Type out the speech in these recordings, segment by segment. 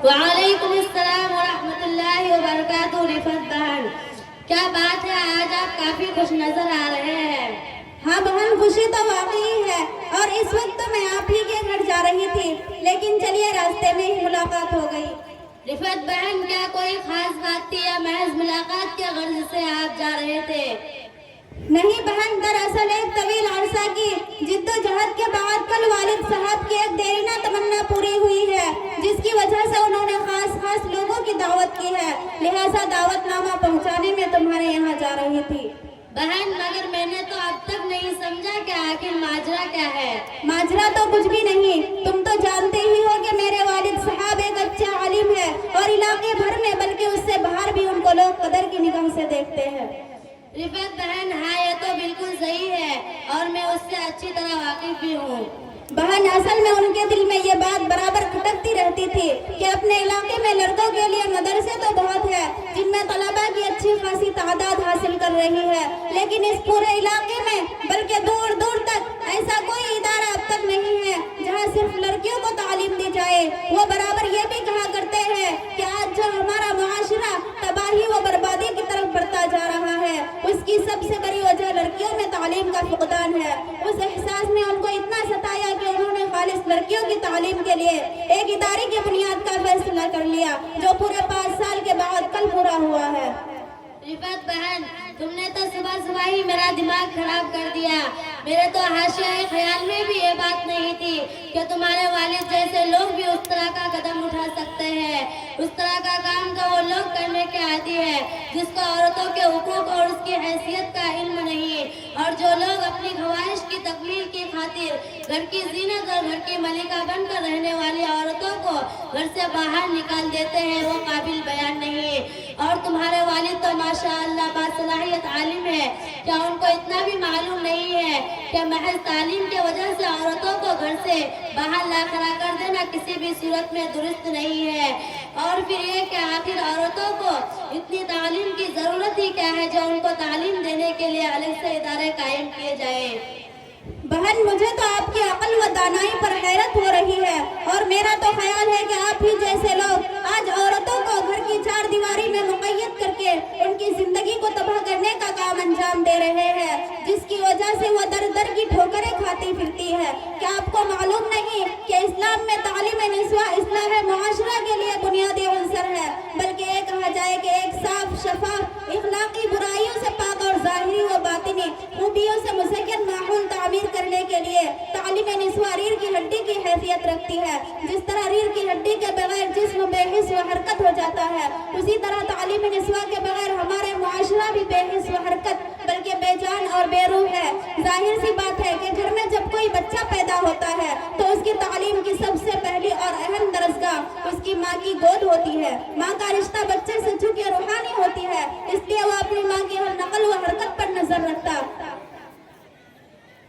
وعلیکم السلام ورحمۃ اللہ وبرکاتہ۔ رفت بہن، کیا بات ہے، آج آپ کافی خوش نظر آ رہے ہیں۔ ہاں بہن، خوشی تو واقعی ہے، اور اس وقت تو میں آپ ہی کے گھر جا رہی تھی، لیکن چلیے راستے میں ہی ملاقات ہو گئی۔ رفت بہن، کیا کوئی خاص بات تھی یا محض ملاقات کے غرض سے آپ جا رہے تھے؟ نہیں بہن، دراصل ایک طویل عرصہ کی جد و جہد کے بعد کل والد صاحب کی ایک دیرینہ تمنا پوری ہوئی ہے، جس کی وجہ سے انہوں نے خاص لوگوں کی دعوت کی ہے، لہٰذا دعوت نامہ پہنچانے میں تمہارے یہاں جا رہی تھی۔ بہن، مگر میں نے تو اب تک نہیں سمجھا کہ آخر ماجرا کیا ہے۔ ماجرا تو کچھ بھی نہیں، تم تو جانتے ہی ہو کہ میرے والد صاحب ایک اچھا عالم ہے، اور علاقے بھر میں بلکہ اس سے باہر بھی ان کو لوگ قدر کی نگاہ سے دیکھتے ہیں۔ رفت بہن، ہاں یہ تو بالکل صحیح ہے، اور میں اس سے اچھی طرح واقف بھی ہوں۔ بہن، اصل میں ان کے دل میں یہ بات برابر کھٹکتی رہتی تھی کہ اپنے علاقے میں لڑکوں کے لیے مدرسے تو بہت ہے، جن میں طلباء کی اچھی خاصی تعداد حاصل کر رہی ہے، لیکن اس پورے علاقے میں بلکہ دور دور تک ایسا کوئی ادارہ اب تک نہیں ہے جہاں صرف لڑکیوں کو تعلیم دی جائے۔ وہ برابر یہ بھی کہا کرتے ہیں کہ آج جو ہمارا معاشرہ تباہی و بربادی کی طرف بڑھتا جا رہا ہے، اس کی سب سے بڑی وجہ لڑکیوں میں تعلیم کا فقدان ہے۔ اس احساس نے ان کو اتنا ستایا کہ انہوں نے خالص لڑکیوں کی تعلیم کے لیے ایک ادارے کی بنیاد کا فیصلہ کر لیا، جو پورے 5 سال کے بعد کل پورا ہوا ہے۔ رفت بہن، تم نے تو صبح ہی میرا دماغ خراب کر دیا۔ میرے تو حاشیۂ خیال میں بھی یہ بات نہیں تھی کہ تمہارے والد جیسے لوگ بھی اس طرح کا قدم اٹھا سکتے ہیں۔ اس طرح کا کام تو وہ لوگ کرنے کے عادی ہے جس کو عورتوں کے حقوق اور اس کی حیثیت کا علم نہیں، اور جو لوگ اپنی خواہش کی تکمیل کی خاطر گھر کی زینت اور گھر کی ملکہ بن کر رہنے والی عورتوں کو گھر سے باہر نکال دیتے ہیں، وہ قابل بیان نہیں۔ اور تمہارے والد تو ماشاءاللہ باصلاحیت عالم ہے، کیا ان کو اتنا بھی معلوم نہیں ہے کہ محض تعلیم کی وجہ سے عورتوں کو گھر سے باہر لا کھڑا کر دینا کسی بھی صورت میں درست نہیں ہے؟ اور پھر یہ کہ آخر عورتوں کو اتنی تعلیم کی ضرورت ہی کیا ہے جو ان کو تعلیم دینے کے لیے الگ سے ادارے قائم کیے جائیں؟ بہن، مجھے تو آپ کی عقل و دانائی پر حیرت ہو رہی ہے، اور میرا تو خیال ہے کہ آپ ہی جیسے لوگ آج عورتوں کو گھر کی 4 دیواری میں مقید کر کے ان کی زندگی کو تباہ کرنے کا کام انجام دے رہے ہیں، جس کی وجہ سے وہ در در کی ٹھوکریں کھاتی پھرتی ہے۔ کیا آپ کو معلوم نہیں کہ اسلام میں تعلیم نسواں اصلاح معاشرہ کے لیے بنیادی عنصر ہے، بلکہ یہ کہا جائے کہ ایک صاف شفاف اخلاقی برائیوں سے پاک اور ظاہری و باطنی خوبیوں سے مزین ماحول تعمیر کرنے کے لیے تعلیم نسواں ریڑھ کی ہڈی کی حیثیت رکھتی ہے۔ جس طرح ریڑھ کی ہڈی کے بغیر جسم بے حس و حرکت ہو جاتا ہے، اسی طرح تعلیم نسواں کے بغیر ہمارے معاشرہ بھی بے حس و حرکت بلکہ بے جان اور بے روح ہے۔ ظاہر سی بات ہے کہ گھر میں جب کوئی بچہ پیدا ہوتا ہے تو اس کی تعلیم کی سب سے پہلی اور اہم درسگاہ اس کی ماں کی گود ہوتی ہے۔ ماں کا رشتہ بچے سے چونکہ روحانی ہوتی ہے، اس لیے وہ اپنی ماں کی ہر نقل و حرکت پر نظر رکھتا۔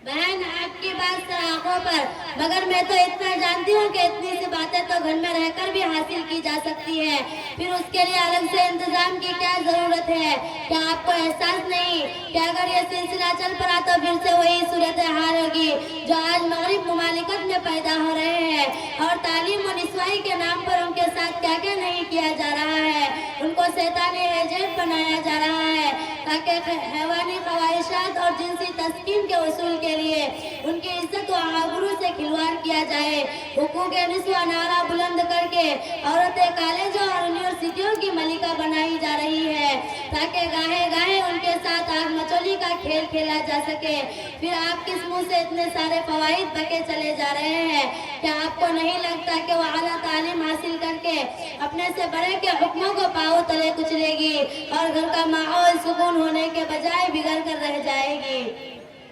بہن، آپ کی بات سے آنکھوں پر، مگر میں تو اتنا جانتی ہوں کہ اتنی سی باتیں تو گھر میں رہ کر بھی حاصل کی جا سکتی ہے، پھر اس کے لیے الگ سے انتظام کی کیا ضرورت ہے؟ کیا آپ کو احساس نہیں کہ اگر یہ سلسلہ چل پڑا تو پھر سے وہی صورتحال ہوگی جو آج مغرب ممالکت میں پیدا ہو رہے ہیں، اور تعلیم و نسوائی کے نام پر ان کے ساتھ کیا کیا نہیں کیا جا رہا ہے؟ ان کو شیطانی ایجنٹ بنایا جا رہا ہے تاکہ حیوانی خواہشات اور جنسی تسکین کے اصول کے لیے ان کی عزت و آبرو سے کھلواڑ کیا جائے۔ حقوق نسواں نعرہ بلند کر کے عورتیں کالجوں اور یونیورسٹیوں کی ملکہ بنائی جا رہی ہے تاکہ گاہے گاہے ان کے ساتھ آگ مچولی کا کھیل کھیلا جا سکے۔ پھر آپ کس منہ سے اتنے سارے فوائد بکے چلے جا رہے ہیں؟ کیا آپ کو نہیں لگتا کہ وہ اعلیٰ تعلیم حاصل کر کے اپنے سے بڑے کے حکموں کو پاؤں تلے کچلے گی اور گھر کا ماحول سکون ہونے کے بجائے بگڑ کر رہ جائے گی؟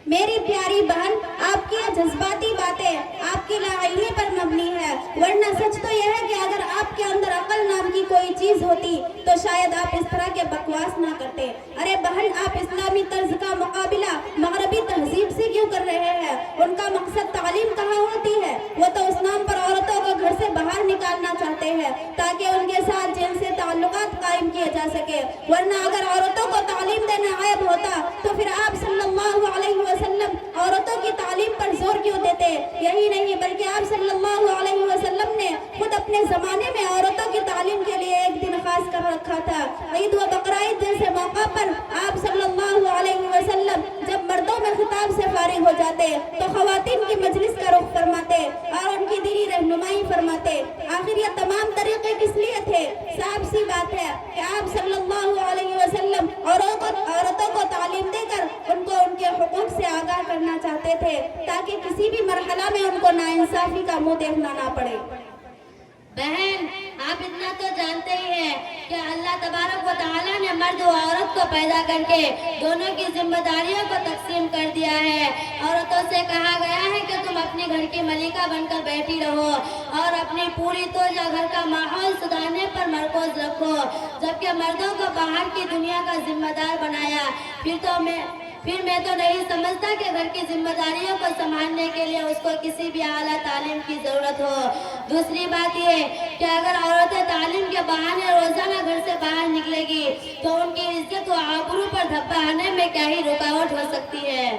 میری پیاری بہن، آپ کی یہ جذباتی باتیں آپ کی لا علمی پر مبنی ہے، ورنہ سچ تو یہ ہے کہ اگر آپ کے اندر عقل نام کی کوئی چیز ہوتی تو شاید آپ اس طرح کے بکواس نہ کرتے۔ ارے بہن، آپ اسلامی طرز کا مقابلہ مغربی تہذیب سے کیوں کر رہے ہیں؟ ان کا مقصد تعلیم کہاں ہوتی ہے؟ وہ تو اس نام پر عورتوں کو گھر سے باہر نکالنا چاہتے ہیں تاکہ ان کے ساتھ جن سے تعلقات قائم کیے جا سکے، ورنہ اگر عورتوں کو تعلیم دینا عیب ہوتا تو پھر آپ صلی اللہ علیہ وسلم عورتوں کی تعلیم پر زور کیوں دیتے؟ یہی نہیں بلکہ آپ صلی اللہ علیہ وسلم نے خود اپنے زمانے میں عورتوں کی تعلیم کے لیے ایک دن خاص کر رکھا تھا۔ عید و بقرعید جیسے موقع پر آپ صلی اللہ علیہ وسلم جب مردوں میں خطاب سے فارغ ہو جاتے تو خواتین کی مجلس کا رخ فرماتے اور ان کی دینی رہنمائی فرماتے۔ آخر یہ تمام طریقے کس لیے تھے؟ صاف سی بات ہے کہ آپ صلی اللہ علیہ وسلم عورتوں کو تعلیم دے کر ان کو ان کے حقوق سے آگاہ کرنا چاہتے تھے تاکہ کسی بھی مرحلہ میں ان کو ناانصافی کا منہ دیکھنا نہ پڑے۔ بہن، آپ اتنا تو جانتے ہی ہیں کہ اللہ تبارک و تعالیٰ نے مرد و عورت کو پیدا کر کے دونوں کی ذمہ داریوں کو تقسیم کر دیا ہے۔ عورتوں سے کہا گیا ہے کہ تم اپنی گھر کی ملکہ بن کر بیٹھی رہو اور اپنی پوری توجہ گھر کا ماحول سدھارنے پر مرکوز رکھو، جبکہ مردوں کو باہر کی دنیا کا ذمہ دار بنایا۔ پھر میں تو نہیں سمجھتا کہ گھر کی ذمہ داریوں کو سنبھالنے کے لیے اس کو کسی بھی اعلیٰ تعلیم کی ضرورت ہو۔ دوسری بات یہ کہ اگر عورتیں تعلیم کے بہانے روزانہ گھر سے باہر نکلے گی تو ان کی عزت و آبرو پر دھبا آنے میں کیا ہی رکاوٹ ہو سکتی ہے۔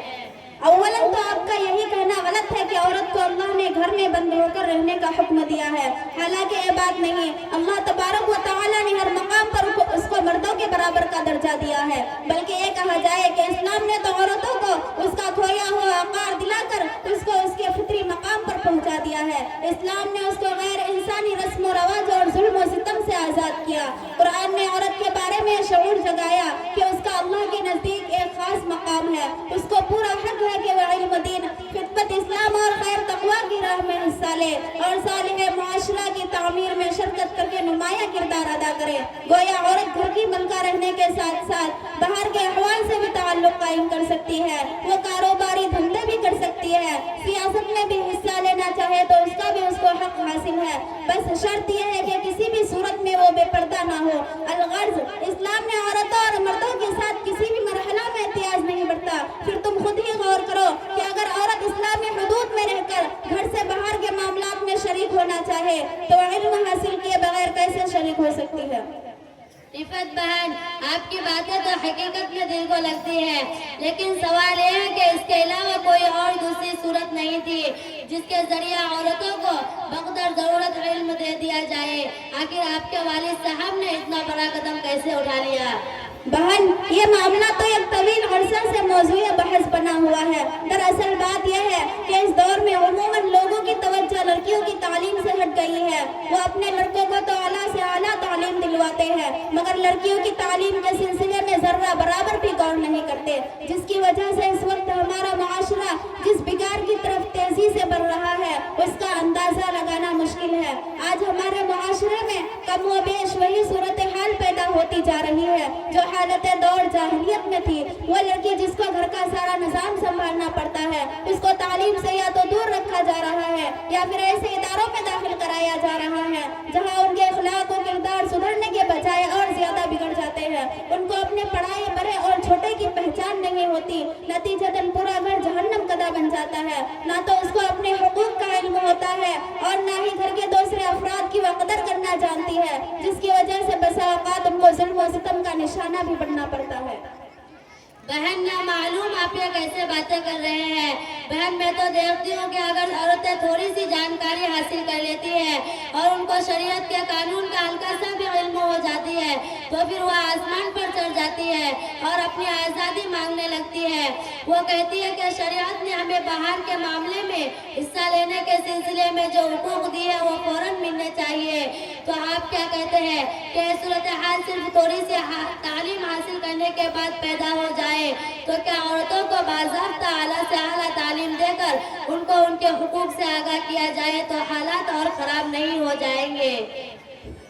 اولاً تو آپ کا یہی کہنا غلط ہے کہ عورت کو اللہ نے گھر میں بند ہو کر رہنے کا حکم دیا ہے، حالانکہ یہ بات نہیں۔ اللہ تبارک و تعالیٰ نے ہر مقام پر اس کو مردوں کے برابر کا درجہ دیا ہے، بلکہ یہ کہا جائے کہ اسلام نے تو عورتوں کو اس کا کھویا ہوا عقار دلا کر اس کو اس کے فطری مقام پر پہنچا دیا ہے۔ اسلام نے اس کو غیر انسانی رسم و رواج اور ظلم و ستم سے آزاد کیا۔ قرآن نے عورت کے بارے میں شعور جگایا کہ اس کا اللہ کے نزدیک ایک خاص مقام ہے، اس کو پورا حق ہے کہ وہ علم دین، خدمت اسلام اور خیر تقوی کی راہ میں حصہ لے اور صالح معاشرہ کی تعمیر میں شرکت کر کے نمایاں کردار ادا کرے۔ گویا عورت گھر کی ملکہ رہنے کے ساتھ ساتھ باہر کے احوال سے بھی تعلق قائم کر سکتی ہے، وہ کاروباری دھندے بھی کر سکتی ہے، سیاست میں بھی حصہ لینا چاہے تو اس کا بھی اس کو حق حاصل ہے، بس شرط یہ ہے کہ کسی بھی صورت میں وہ بے پردہ نہ ہو۔ الغرض اسلام نے عورتوں اور مردوں کے ساتھ کسی بھی مرحلہ میں امتیاز نہیں برتا۔ پھر تم خود ہی غور کرو کہ اگر عورت اسلامی حدود میں رہ کر گھر سے باہر کے معاملات میں شریک ہونا چاہے تو علم حاصل کیے بغیر کیسے شریک ہو سکتی ہے؟ رفت بہن، آپ کی باتیں تو حقیقت میں دل کو لگتی ہے، لیکن سوال یہ ہے کہ اس کے علاوہ کوئی اور دوسری صورت نہیں تھی جس کے ذریعہ عورتوں کو بقدر ضرورت علم دے دیا جائے۔ آخر آپ کے والد صاحب نے اتنا بڑا قدم کیسے اٹھا لیا؟ بہن، یہ معاملہ تو ایک طویل عرصہ سے موضوع بحث بنا ہوا ہے۔ دراصل بات یہ ہے کہ اس دور میں عموماً لوگوں کی توجہ لڑکیوں کی تعلیم سے ہٹ گئی ہے۔ وہ اپنے لڑکوں کو تو اعلیٰ سے اعلیٰ تعلیم دلواتے ہیں مگر لڑکیوں کی تعلیم کے سلسلے میں ذرہ برابر بھی غور نہیں کرتے، جس کی وجہ سے اس وقت ہمارا معاشرہ جس بگاڑ کی طرف تیزی سے بڑھ رہا ہے اس کا اندازہ لگانا مشکل ہے۔ آج ہمارے معاشرے میں کم و بیش وہی صورتحال پیدا ہوتی جا رہی ہے جو حالت دور جاہلیت میں تھی۔ وہ لڑکی جس کو گھر کا سارا نظام سنبھالنا پڑتا ہے اس کو تعلیم سے یا تو دور رکھا جا رہا ہے یا پھر ایسے اداروں میں داخل کرایا جا رہا ہے جہاں ان کے اخلاق و کردار سدھرنے کے بجائے اور زیادہ بگڑ جاتے ہیں۔ ان کو اپنے پڑھائے بڑے اور چھوٹے کی پہچان نہیں ہوتی، نتیجتاً پورا گھر جہنم کدہ بن جاتا ہے۔ نہ تو اس کو اپنے حقوق کا علم ہوتا ہے اور نہ ہی گھر کے دوسرے افراد کی وہ قدر کرنا جانتی ہے، جس کی وجہ سے بسا اوقات ان کو ظلم و ستم کا نشانہ بھی بننا پڑتا ہے۔ بہن، نہ معلوم آپ یہ کیسے باتیں کر رہے ہیں۔ بہن، میں تو دیکھتی ہوں کہ اگر عورتیں تھوڑی سی جانکاری حاصل کر لیتی ہیں اور ان کو شریعت کے قانون کا ہلکا سا بھی علم ہو جاتی ہے تو پھر وہ آسمان پر چڑھ جاتی ہے اور اپنی آزادی مانگنے لگتی ہے۔ وہ کہتی ہے کہ شریعت نے ہمیں باہر کے معاملے میں حصہ لینے کے سلسلے میں جو حقوق دی ہے وہ فوراً ملنے چاہیے۔ تو آپ کیا کہتے ہیں کہ صورتحال صرف تھوڑی سی تعلیم حاصل کرنے کے بعد پیدا ہو جائے تو کیا عورتوں کو باضابطہ اعلیٰ سے اعلیٰ تعلیم دے کر ان کو ان کے حقوق سے آگاہ کیا جائے تو حالات اور خراب نہیں ہو جائیں گے؟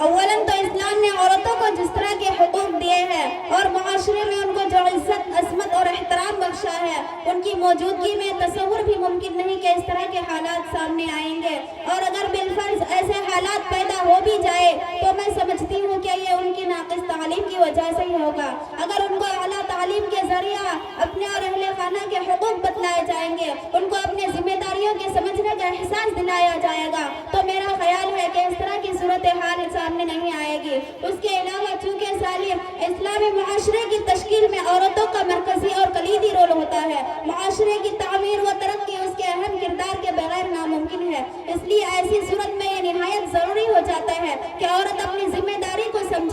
اولاً تو اسلام نے عورتوں کو جس طرح کے حقوق دیے ہیں اور معاشرے میں ان کو جو عزت، عظمت اور احترام بخشا ہے ان کی موجودگی میں تصور بھی ممکن نہیں کہ اس طرح کے حالات سامنے آئیں گے، اور اگر بالفرض ایسے حالات پیدا ہو بھی جائے تو میں سمجھتی ہوں کہ یہ ان کی ناقص تعلیم کی وجہ سے ہی ہوگا۔ اگر ان کو اعلیٰ تعلیم کے ذریعہ اپنے اور اہل خانہ کے حقوق بتلائے جائیں گے، ان کو اپنے ذمہ داریوں کے سمجھنے کا احساس دلایا جائے گا تو میرا خیال ہے کہ اس طرح کی صورتحال سامنے نہیں آئے گی۔ اس کے علاوہ چونکہ سالم اسلامی معاشرے کی تشکیل میں عورتوں کا مرکزی اور کلیدی رول ہوتا ہے، معاشرے کی تعمیر و ترقی اس کے اہم کردار کے بغیر ناممکن ہے، اس لیے ایسی صورت میں یہ نہایت ضروری ہو جاتا ہے کہ عورت اپنی ذمہ